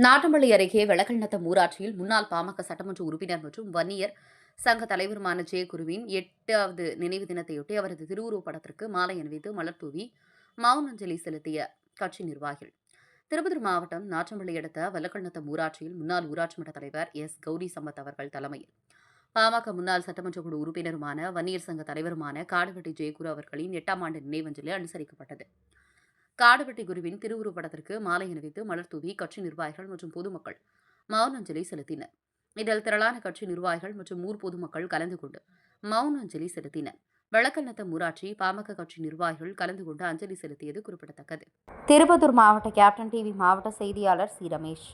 நாட்டம்பள்ளி அருகே வெளக்கல்நத்தம் ஊராட்சியில் முன்னாள் பாமக சட்டமன்ற உறுப்பினர் மற்றும் வன்னியர் சங்க தலைவருமான ஜெயகுருவின் 8வது நினைவு தினத்தையொட்டி அவரது திருவுருவப் படத்திற்கு மாலை அணிவித்து மலர் தூவி மௌன அஞ்சலி செலுத்திய கட்சி நிர்வாகிகள். திருப்பத்தூர் மாவட்டம் நாட்டம்பள்ளி அடுத்த வெளக்கல்நத்தம் ஊராட்சியில் முன்னாள் ஊராட்சி மன்ற தலைவர் எஸ். கௌரி சம்பத் அவர்கள் தலைமையில் பாமக முன்னாள் சட்டமன்ற குழு உறுப்பினருமான வன்னியர் சங்க தலைவருமான காடுவெட்டி ஜெயகுரு அவர்களின் 8ஆம் ஆண்டு நினைவஞ்சலி அனுசரிக்கப்பட்டது. காடுவெட்டி குருவின் திருவுருவப்படத்திற்கு மாலை அணிவித்து மலர் தூவி கட்சி நிர்வாகிகள் மற்றும் பொதுமக்கள் மௌன அஞ்சலி செலுத்தினர். இதில் திரளான கட்சி நிர்வாகிகள் மற்றும் ஊர் பொதுமக்கள் கலந்து கொண்டு மௌன அஞ்சலி செலுத்தினர். வெளக்கல்நத்தம் ஊராட்சி பாமக கட்சி நிர்வாகிகள் கலந்து கொண்டு அஞ்சலி செலுத்தியது குறிப்பிடத்தக்கது. திருப்பத்தூர் மாவட்ட கேப்டன் டிவி மாவட்ட செய்தியாளர் சி. ரமேஷ்.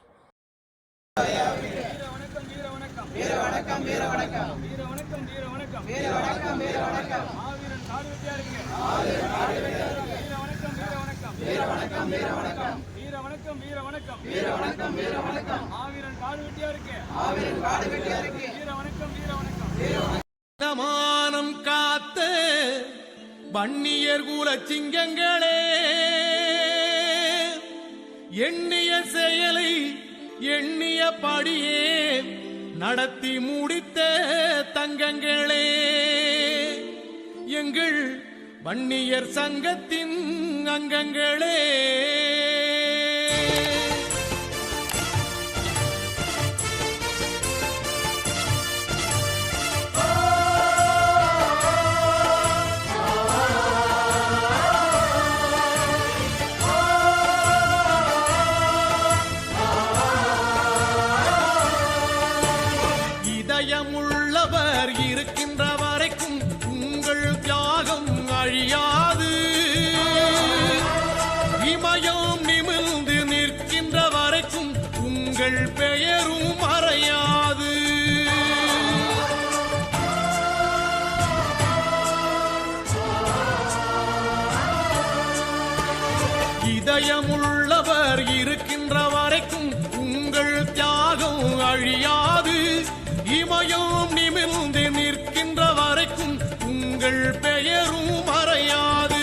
மானம் காத்த வன்னியர் குல சிங்கங்களே, எண்ணிய செயலை எண்ணிய படியே நடத்தி முடித்த தங்கங்களே, எங்கள் வன்னியர் சங்கத்தின் அங்கங்களே. இதயமுள்ளவர் இருக்கின்ற வரைக்கும் உங்கள் தியாகம் அழியாது, இமயம் நிமிர்ந்து நிற்கின்ற வரைக்கும் உங்கள் பெயரும் மறையாது. இதயமுள்ளவர் இருக்கின்ற வரைக்கும் உங்கள் தியாகம் அழியாது, இமயம் நிமிர்ந்து நிற்கின்ற வரைக்கும் உங்கள் பெயரும் மறையாது.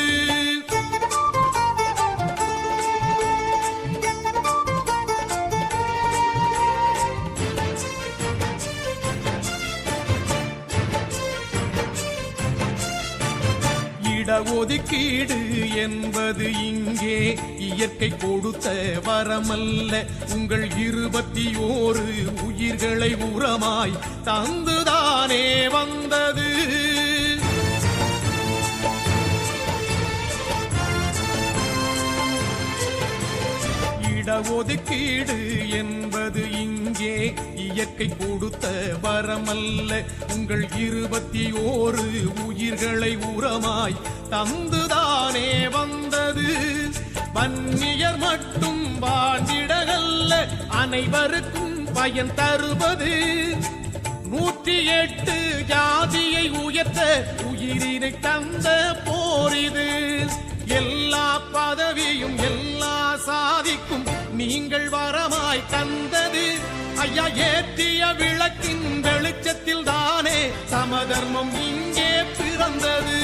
இடஒதுக்கீடு என்பது இங்கே இயற்கை கொடுத்த வரமல்ல, உங்கள் 21 உயிர்களை உரமாய் தந்துதானே வந்தது. இடஒதுக்கீடு என்பது இங்கே இயற்கை கொடுத்த வரமல்ல, உங்கள் 21 உயிர்களை உரமாய் தந்துதானே வந்தது. வன்னியர் மட்டும் வாழ்ந்திடல்ல, அனைவருக்கும் பயன் தருவது. 108 ஜாதியை உயர்த்த உயிரினை தந்த போரிது. எல்லா பதவியும் எல்லா சாதிக்கும் நீங்கள் வரமாய் தந்தது. ஐயா, ஏற்றிய விளக்கின் வெளிச்சத்தில் தானே சமதர்மம் இங்கே பிறந்தது.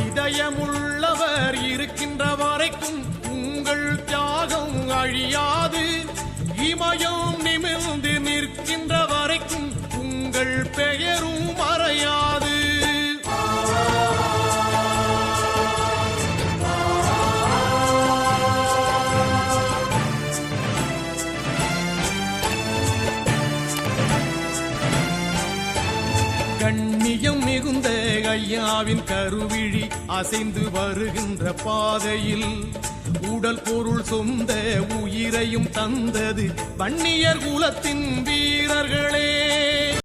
இதயமுள்ளவர் இருக்கின்ற வரைக்கும் உங்கள் தியாகம் அழியாது, இமயம் நிமிர்ந்து நிற்கின்ற வரைக்கும் உங்கள் பெயரும் மறையாது. கண்ணியம் மிகுந்த ஐயாவின் கருவிழி அசைந்து வருகின்ற பாதையில் உடல் பொருள் சொந்த உயிரையும் தந்தது வன்னியர் குலத்தின் வீரர்களே.